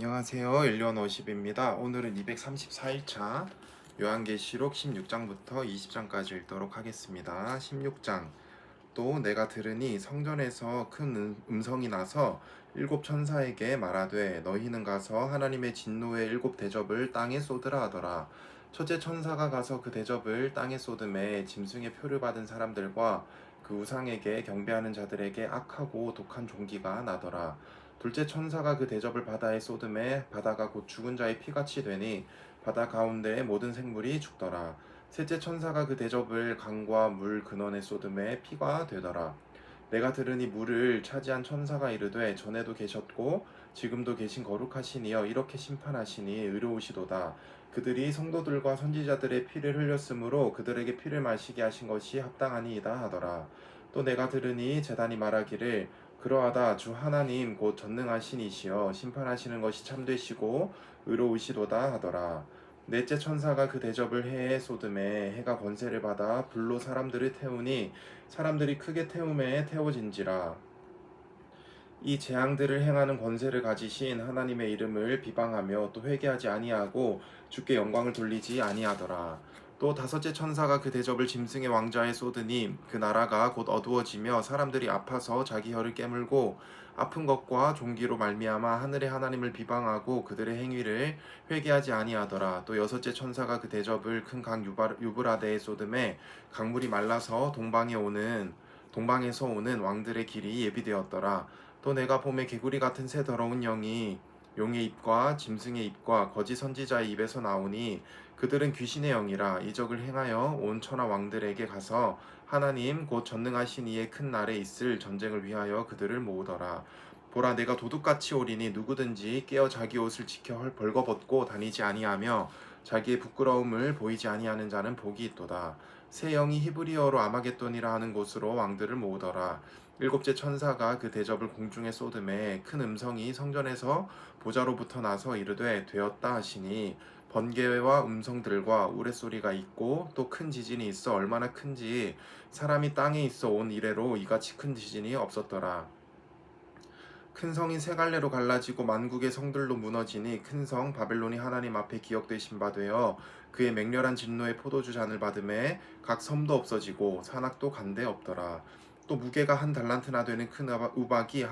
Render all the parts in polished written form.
안녕하세요. 1년50입니다. 오늘은 234일차 요한계시록 16장부터 20장까지 읽도록 하겠습니다. 16장. 또 내가 들으니 성전에서 큰 음성이 나서 일곱 천사에게 말하되 너희는 가서 하나님의 진노의 일곱 대접을 땅에 쏟으라 하더라. 첫째 천사가 가서 그 대접을 땅에 쏟음에 짐승의 표를 받은 사람들과 그 우상에게 경배하는 자들에게 악하고 독한 종기가 나더라. 둘째 천사가 그 대접을 바다에 쏟음에 바다가 곧 죽은 자의 피같이 되니 바다 가운데의 모든 생물이 죽더라. 셋째 천사가 그 대접을 강과 물 근원에 쏟음에 피가 되더라. 내가 들으니 물을 차지한 천사가 이르되 전에도 계셨고 지금도 계신 거룩하시니여 이렇게 심판하시니 의로우시도다. 그들이 성도들과 선지자들의 피를 흘렸으므로 그들에게 피를 마시게 하신 것이 합당하니이다 하더라. 또 내가 들으니 제단이 말하기를 그러하다 주 하나님 곧 전능하신 이시여 심판하시는 것이 참되시고 의로우시도다 하더라. 넷째 천사가 그 대접을 해에 쏟음에 해가 권세를 받아 불로 사람들을 태우니 사람들이 크게 태움에 태워진지라. 이 재앙들을 행하는 권세를 가지신 하나님의 이름을 비방하며 또 회개하지 아니하고 주께 영광을 돌리지 아니하더라. 또 다섯째 천사가 그 대접을 짐승의 왕좌에 쏟으니 그 나라가 곧 어두워지며 사람들이 아파서 자기 혀를 깨물고 아픈 것과 종기로 말미암아 하늘의 하나님을 비방하고 그들의 행위를 회개하지 아니하더라. 또 여섯째 천사가 그 대접을 큰 강 유브라데에 쏟음에 강물이 말라서 동방에서 오는 왕들의 길이 예비되었더라. 또 내가 봄에 개구리 같은 새 더러운 영이 용의 입과 짐승의 입과 거짓 선지자의 입에서 나오니 그들은 귀신의 영이라 이적을 행하여 온 천하 왕들에게 가서 하나님 곧 전능하신 이의 큰 날에 있을 전쟁을 위하여 그들을 모으더라. 보라 내가 도둑같이 오리니 누구든지 깨어 자기 옷을 지켜 벌거벗고 다니지 아니하며 자기의 부끄러움을 보이지 아니하는 자는 복이 있도다. 새 영이 히브리어로 아마겟돈이라 하는 곳으로 왕들을 모으더라. 일곱째 천사가 그 대접을 공중에 쏟음에 큰 음성이 성전에서 보좌로부터 나서 이르되 되었다 하시니 번개와 음성들과 우레소리가 있고 또 큰 지진이 있어 얼마나 큰지 사람이 땅에 있어 온 이래로 이같이 큰 지진이 없었더라. 큰 성이 세 갈래로 갈라지고 만국의 성들로 무너지니 큰 성 바벨론이 하나님 앞에 기억되신 바 되어 그의 맹렬한 진노의 포도주 잔을 받음에 각 섬도 없어지고 산악도 간데 없더라. 또 무게가 한 달란트나 되는 큰 우박이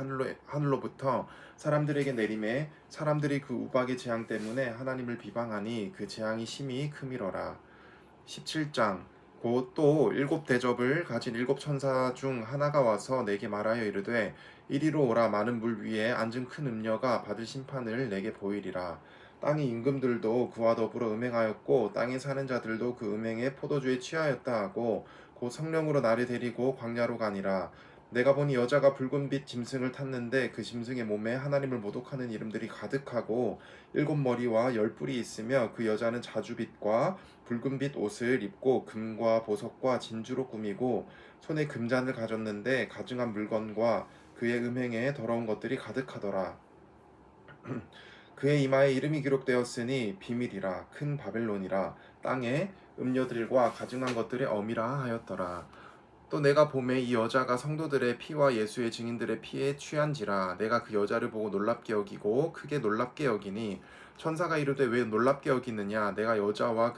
하늘로부터 사람들에게 내림에 사람들이 그 우박의 재앙 때문에 하나님을 비방하니 그 재앙이 심히 크미러라. 17장. 곧 또 일곱 대접을 가진 일곱 천사 중 하나가 와서 내게 말하여 이르되 이리로 오라. 많은 물 위에 앉은 큰 음녀가 받을 심판을 내게 보이리라. 땅의 임금들도 그와 더불어 음행하였고 땅에 사는 자들도 그 음행에 포도주에 취하였다 하고 곧 성령으로 나를 데리고 광야로 가니라. 내가 보니 여자가 붉은빛 짐승을 탔는데 그 짐승의 몸에 하나님을 모독하는 이름들이 가득하고 일곱 머리와 열 뿔이 있으며 그 여자는 자주빛과 붉은빛 옷을 입고 금과 보석과 진주로 꾸미고 손에 금잔을 가졌는데 가증한 물건과 그의 음행에 더러운 것들이 가득하더라. 그의 이마에 이름이 기록되었으니 비밀이라 큰 바벨론이라 땅에 음녀들과 가증한 것들의 어미라 하였더라. 또 내가 보매 이 여자가 성도들의 피와 예수의 증인들의 피에 취한지라. 내가 그 여자를 보고 놀랍게 여기고 크게 놀랍게 여기니 천사가 이르되 왜 놀랍게 여기느냐. 내가 여자와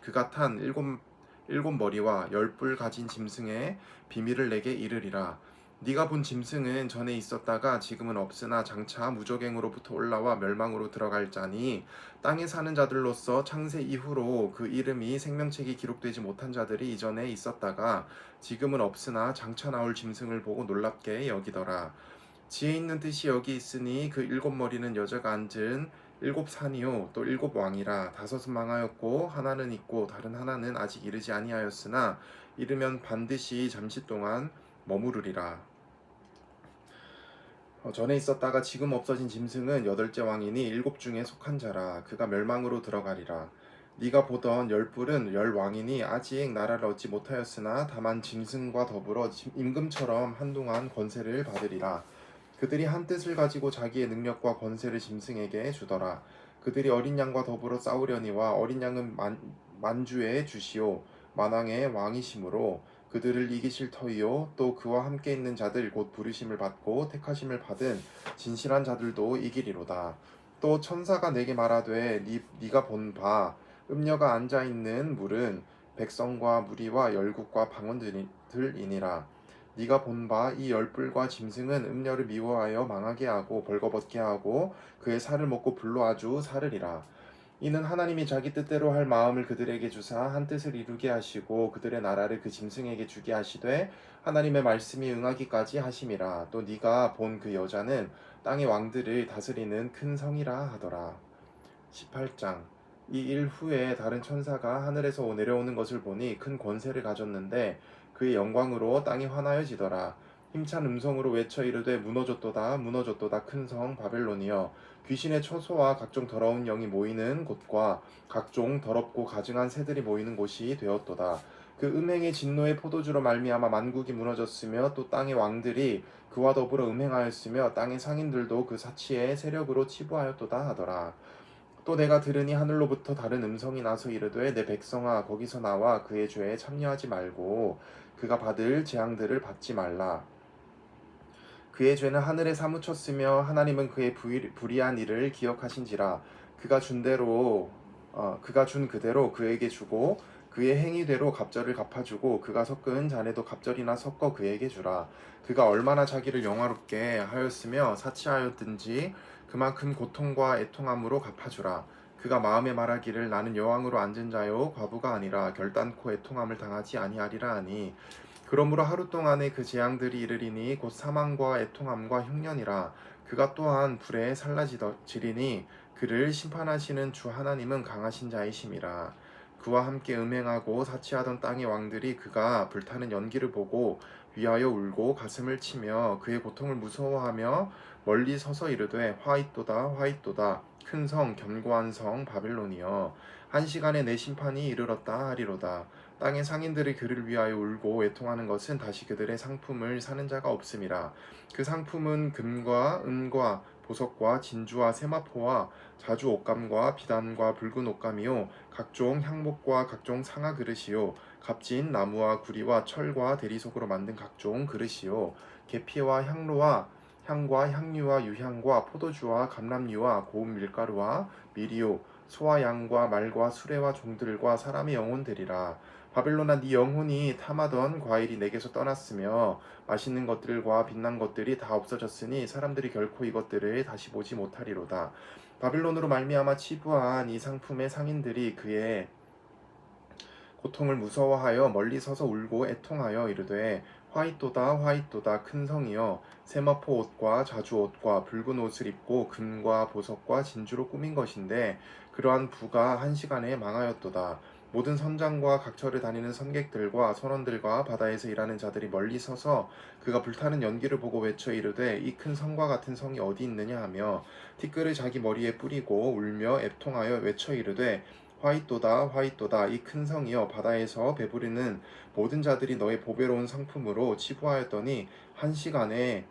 그가 탄 일곱 머리와 열 뿔 가진 짐승의 비밀을 내게 이르리라. 네가 본 짐승은 전에 있었다가 지금은 없으나 장차 무저갱으로부터 올라와 멸망으로 들어갈 자니 땅에 사는 자들로서 창세 이후로 그 이름이 생명책이 기록되지 못한 자들이 이전에 있었다가 지금은 없으나 장차 나올 짐승을 보고 놀랍게 여기더라. 지혜 있는 뜻이 여기 있으니 그 일곱 머리는 여자가 앉은 일곱 산이요 또 일곱 왕이라. 다섯은 망하였고 하나는 있고 다른 하나는 아직 이르지 아니하였으나 이르면 반드시 잠시 동안 머무르리라. 전에 있었다가 지금 없어진 짐승은 여덟째 왕이니 일곱 중에 속한 자라. 그가 멸망으로 들어가리라. 네가 보던 열 뿔은 열 왕이니 아직 나라를 얻지 못하였으나 다만 짐승과 더불어 임금처럼 한동안 권세를 받으리라. 그들이 한 뜻을 가지고 자기의 능력과 권세를 짐승에게 주더라. 그들이 어린 양과 더불어 싸우려니와 어린 양은 만주의 주시오 만왕의 왕이시므로 그들을 이기실 터이요 또 그와 함께 있는 자들 곧 부르심을 받고 택하심을 받은 진실한 자들도 이기리로다. 또 천사가 내게 말하되 네가 본 바 음녀가 앉아 있는 물은 백성과 무리와 열국과 방언들이니라. 네가 본 바 이 열불과 짐승은 음녀를 미워하여 망하게 하고 벌거벗게 하고 그의 살을 먹고 불로 아주 사르리라. 이는 하나님이 자기 뜻대로 할 마음을 그들에게 주사 한 뜻을 이루게 하시고 그들의 나라를 그 짐승에게 주게 하시되 하나님의 말씀이 응하기까지 하심이라. 또 네가 본 그 여자는 땅의 왕들을 다스리는 큰 성이라 하더라. 18장. 이 일 후에 다른 천사가 하늘에서 내려오는 것을 보니 큰 권세를 가졌는데 그의 영광으로 땅이 환하여지더라. 힘찬 음성으로 외쳐 이르되 무너졌도다 무너졌도다 큰 성 바벨론이여, 귀신의 처소와 각종 더러운 영이 모이는 곳과 각종 더럽고 가증한 새들이 모이는 곳이 되었도다. 그 음행의 진노의 포도주로 말미암아 만국이 무너졌으며 또 땅의 왕들이 그와 더불어 음행하였으며 땅의 상인들도 그 사치의 세력으로 치부하였도다 하더라. 또 내가 들으니 하늘로부터 다른 음성이 나서 이르되 내 백성아 거기서 나와 그의 죄에 참여하지 말고 그가 받을 재앙들을 받지 말라. 그의 죄는 하늘에 사무쳤으며 하나님은 그의 불의한 일을 기억하신지라. 그가 준 그대로 그에게 주고 그의 행위대로 갑절을 갚아주고 그가 섞은 잔에도 갑절이나 섞어 그에게 주라. 그가 얼마나 자기를 영화롭게 하였으며 사치하였든지 그만큼 고통과 애통함으로 갚아주라. 그가 마음에 말하기를 나는 여왕으로 앉은 자요 과부가 아니라 결단코 애통함을 당하지 아니하리라 하니, 그러므로 하루 동안에 그 재앙들이 이르리니 곧 사망과 애통함과 흉년이라. 그가 또한 불에 살라지리니 그를 심판하시는 주 하나님은 강하신 자이심이라. 그와 함께 음행하고 사치하던 땅의 왕들이 그가 불타는 연기를 보고 위하여 울고 가슴을 치며 그의 고통을 무서워하며 멀리 서서 이르되 화잇도다 화잇도다 큰 성 견고한 성 바벨론이여, 한 시간에 내 심판이 이르렀다 하리로다. 땅의 상인들이 그를 위하여 울고 애통하는 것은 다시 그들의 상품을 사는 자가 없음이라. 그 상품은 금과 은과 보석과 진주와 세마포와 자주 옷감과 비단과 붉은 옷감이요 각종 향목과 각종 상아 그릇이요 값진 나무와 구리와 철과 대리석으로 만든 각종 그릇이요 계피와 향로와 향과 향유와 유향과 포도주와 감람류와 고운 밀가루와 밀이요 소와 양과 말과 수레와 종들과 사람의 영혼들이라. 바벨론아 네 영혼이 탐하던 과일이 내게서 떠났으며 맛있는 것들과 빛난 것들이 다 없어졌으니 사람들이 결코 이것들을 다시 보지 못하리로다. 바벨론으로 말미암아 치부한 이 상품의 상인들이 그의 고통을 무서워하여 멀리 서서 울고 애통하여 이르되 화잇도다 화잇도다 큰 성이여, 세마포 옷과 자주 옷과 붉은 옷을 입고 금과 보석과 진주로 꾸민 것인데 그러한 부가 한 시간에 망하였도다. 모든 선장과 각처를 다니는 선객들과 선원들과 바다에서 일하는 자들이 멀리 서서 그가 불타는 연기를 보고 외쳐 이르되 이 큰 성과 같은 성이 어디 있느냐 하며 티끌을 자기 머리에 뿌리고 울며 애통하여 외쳐 이르되 화잇도다 화잇도다 이 큰 성이여, 바다에서 배부르는 모든 자들이 너의 보배로운 상품으로 치부하였더니 한 시간에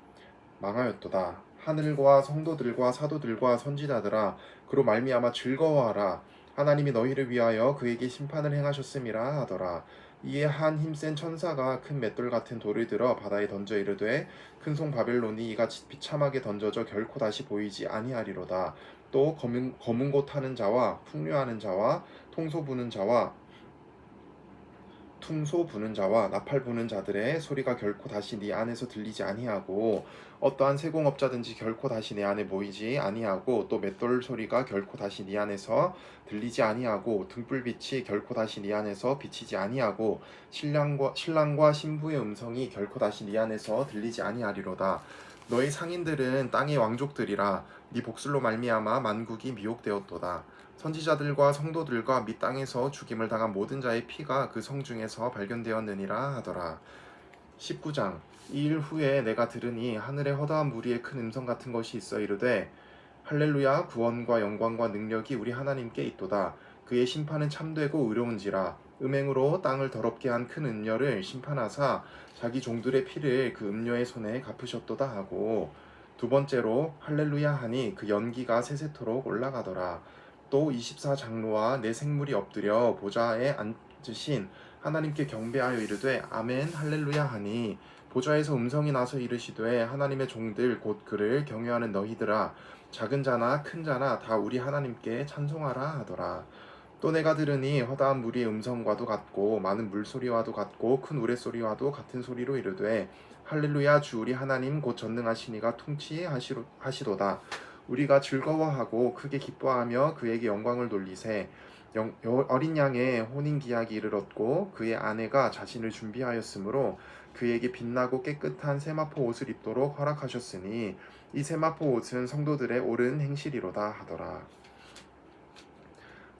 망하였도다. 하늘과 성도들과 사도들과 선지자들아 그로 말미암아 즐거워하라. 하나님이 너희를 위하여 그에게 심판을 행하셨음이라 하더라. 이에 한 힘센 천사가 큰 맷돌 같은 돌을 들어 바다에 던져 이르되 큰 성 바벨론이 이같이 비참하게 던져져 결코 다시 보이지 아니하리로다. 또 검은 곳 하는 자와 풍류하는 자와 통소 부는 자와 퉁소 부는 자와 나팔 부는 자들의 소리가 결코 다시 네 안에서 들리지 아니하고 어떠한 세공업자든지 결코 다시 내 안에 모이지 아니하고 또 맷돌 소리가 결코 다시 네 안에서 들리지 아니하고 등불빛이 결코 다시 네 안에서 비치지 아니하고 신랑과 신부의 음성이 결코 다시 네 안에서 들리지 아니하리로다. 너희 상인들은 땅의 왕족들이라. 네 복술로 말미암아 만국이 미혹되었도다. 선지자들과 성도들과 및 땅에서 죽임을 당한 모든 자의 피가 그 성 중에서 발견되었느니라 하더라. 19장. 이 일 후에 내가 들으니 하늘에 허다한 무리의 큰 음성 같은 것이 있어 이르되 할렐루야, 구원과 영광과 능력이 우리 하나님께 있도다. 그의 심판은 참되고 의로운지라. 음행으로 땅을 더럽게 한 큰 음녀를 심판하사 자기 종들의 피를 그 음녀의 손에 갚으셨도다 하고, 두 번째로 할렐루야 하니 그 연기가 세세토록 올라가더라. 또 24장로와 네 생물이 엎드려 보좌에 앉으신 하나님께 경배하여 이르되 아멘 할렐루야 하니, 보좌에서 음성이 나서 이르시되 하나님의 종들 곧 그를 경외하는 너희들아 작은 자나 큰 자나 다 우리 하나님께 찬송하라 하더라. 또 내가 들으니 허다한 물이 음성과도 같고 많은 물소리와도 같고 큰 우레소리와도 같은 소리로 이르되 할렐루야 주 우리 하나님 곧 전능하시니가 통치하시도다. 우리가 즐거워하고 크게 기뻐하며 그에게 영광을 돌리세. 어린 양의 혼인기약이 이르렀고 그의 아내가 자신을 준비하였으므로 그에게 빛나고 깨끗한 세마포 옷을 입도록 허락하셨으니 이 세마포 옷은 성도들의 옳은 행실이로다 하더라.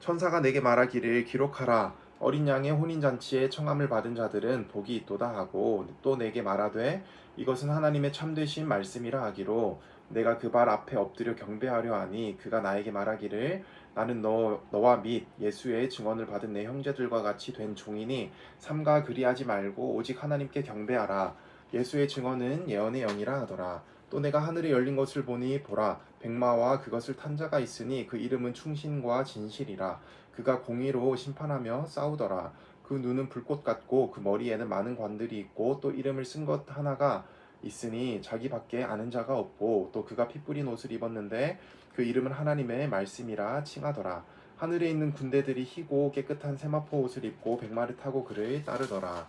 천사가 내게 말하기를 기록하라. 어린 양의 혼인잔치에 청함을 받은 자들은 복이 있도다 하고 또 내게 말하되 이것은 하나님의 참되신 말씀이라 하기로 내가 그 발 앞에 엎드려 경배하려 하니 그가 나에게 말하기를 나는 너와 및 예수의 증언을 받은 내 형제들과 같이 된 종이니 삼가 그리하지 말고 오직 하나님께 경배하라. 예수의 증언은 예언의 영이라 하더라. 또 내가 하늘에 열린 것을 보니 보라 백마와 그것을 탄 자가 있으니 그 이름은 충신과 진실이라. 그가 공의로 심판하며 싸우더라. 그 눈은 불꽃 같고 그 머리에는 많은 관들이 있고 또 이름을 쓴 것 하나가 있으니 자기밖에 아는 자가 없고 또 그가 피 뿌린 옷을 입었는데 그 이름은 하나님의 말씀이라 칭하더라. 하늘에 있는 군대들이 희고 깨끗한 세마포 옷을 입고 백마를 타고 그를 따르더라.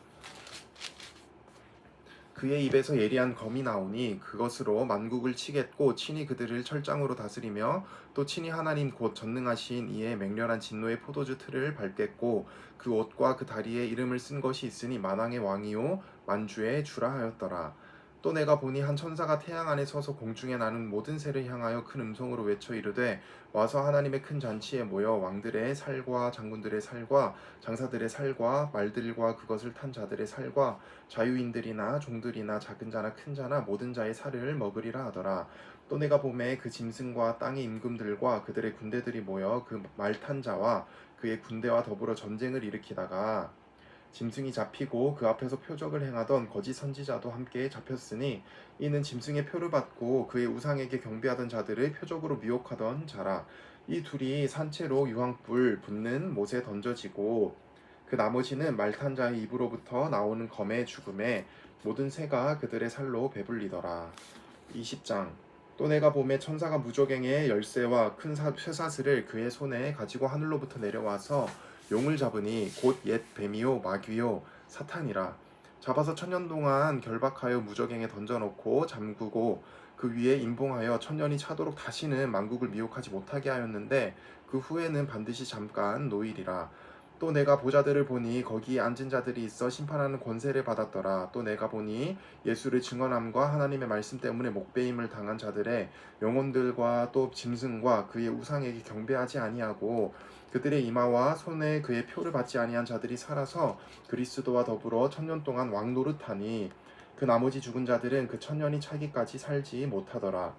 그의 입에서 예리한 검이 나오니 그것으로 만국을 치겠고 친히 그들을 철장으로 다스리며 또 친히 하나님 곧 전능하신 이의 맹렬한 진노의 포도주 틀을 밟겠고 그 옷과 그 다리에 이름을 쓴 것이 있으니 만왕의 왕이요 만주의 주라 하였더라. 또 내가 보니 한 천사가 태양 안에 서서 공중에 나는 모든 새를 향하여 큰 음성으로 외쳐 이르되 와서 하나님의 큰 잔치에 모여 왕들의 살과 장군들의 살과 장사들의 살과 말들과 그것을 탄 자들의 살과 자유인들이나 종들이나 작은 자나 큰 자나 모든 자의 살을 먹으리라 하더라. 또 내가 보매 그 짐승과 땅의 임금들과 그들의 군대들이 모여 그 말 탄 자와 그의 군대와 더불어 전쟁을 일으키다가 짐승이 잡히고 그 앞에서 표적을 행하던 거짓 선지자도 함께 잡혔으니 이는 짐승의 표를 받고 그의 우상에게 경배하던 자들을 표적으로 미혹하던 자라. 이 둘이 산채로 유황불 붙는 못에 던져지고 그 나머지는 말탄 자의 입으로부터 나오는 검의 죽음에 모든 새가 그들의 살로 배불리더라. 20장. 또 내가 보매 천사가 무저갱의 열쇠와 큰 쇠사슬을 그의 손에 가지고 하늘로부터 내려와서 용을 잡으니 곧 옛 뱀이요 마귀요 사탄이라. 잡아서 천년 동안 결박하여 무저갱에 던져놓고 잠그고 그 위에 임봉하여 천년이 차도록 다시는 만국을 미혹하지 못하게 하였는데 그 후에는 반드시 잠깐 노일이라. 또 내가 보좌들을 보니 거기에 앉은 자들이 있어 심판하는 권세를 받았더라. 또 내가 보니 예수를 증언함과 하나님의 말씀 때문에 목배임을 당한 자들의 영혼들과 또 짐승과 그의 우상에게 경배하지 아니하고 그들의 이마와 손에 그의 표를 받지 아니한 자들이 살아서 그리스도와 더불어 천년 동안 왕노릇하니 그 나머지 죽은 자들은 그 천년이 차기까지 살지 못하더라.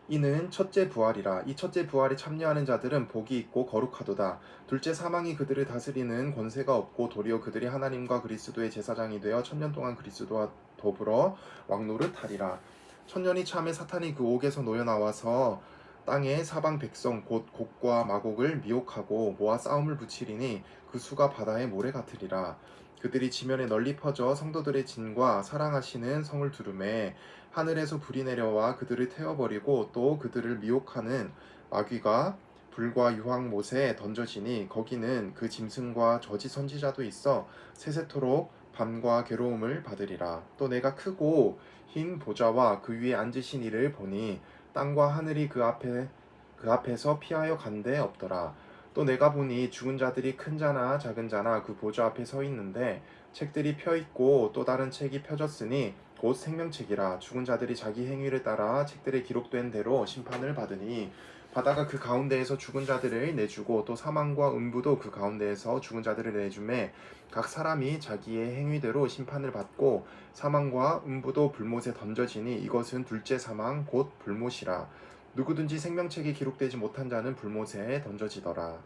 이는 첫째 부활이라. 이 첫째 부활에 참여하는 자들은 복이 있고 거룩하도다. 둘째 사망이 그들을 다스리는 권세가 없고 도리어 그들이 하나님과 그리스도의 제사장이 되어 천년 동안 그리스도와 더불어 왕노릇하리라. 천년이 참에 사탄이 그 옥에서 놓여 나와서 땅의 사방 백성 곧 곡과 마곡을 미혹하고 모아 싸움을 붙이리니 그 수가 바다의 모래 같으리라. 그들이 지면에 널리 퍼져 성도들의 진과 사랑하시는 성을 두루매 하늘에서 불이 내려와 그들을 태워버리고 또 그들을 미혹하는 마귀가 불과 유황못에 던져지니 거기는 그 짐승과 저지 선지자도 있어 세세토록 밤과 괴로움을 받으리라. 또 내가 크고 흰 보좌와 그 위에 앉으신 이를 보니 땅과 하늘이 그 앞에서 피하여 간데 없더라. 또 내가 보니 죽은 자들이 큰 자나 작은 자나 그 보좌 앞에 서 있는데 책들이 펴 있고 또 다른 책이 펴졌으니 곧 생명책이라. 죽은 자들이 자기 행위를 따라 책들에 기록된 대로 심판을 받으니 바다가 그 가운데에서 죽은 자들을 내주고 또 사망과 음부도 그 가운데에서 죽은 자들을 내주매 각 사람이 자기의 행위대로 심판을 받고 사망과 음부도 불못에 던져지니 이것은 둘째 사망 곧 불못이라. 누구든지 생명책에 기록되지 못한 자는 불못에 던져지더라.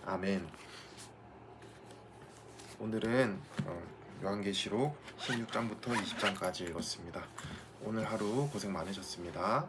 아멘. 오늘은 요한계시록 16장부터 20장까지 읽었습니다. 오늘 하루 고생 많으셨습니다.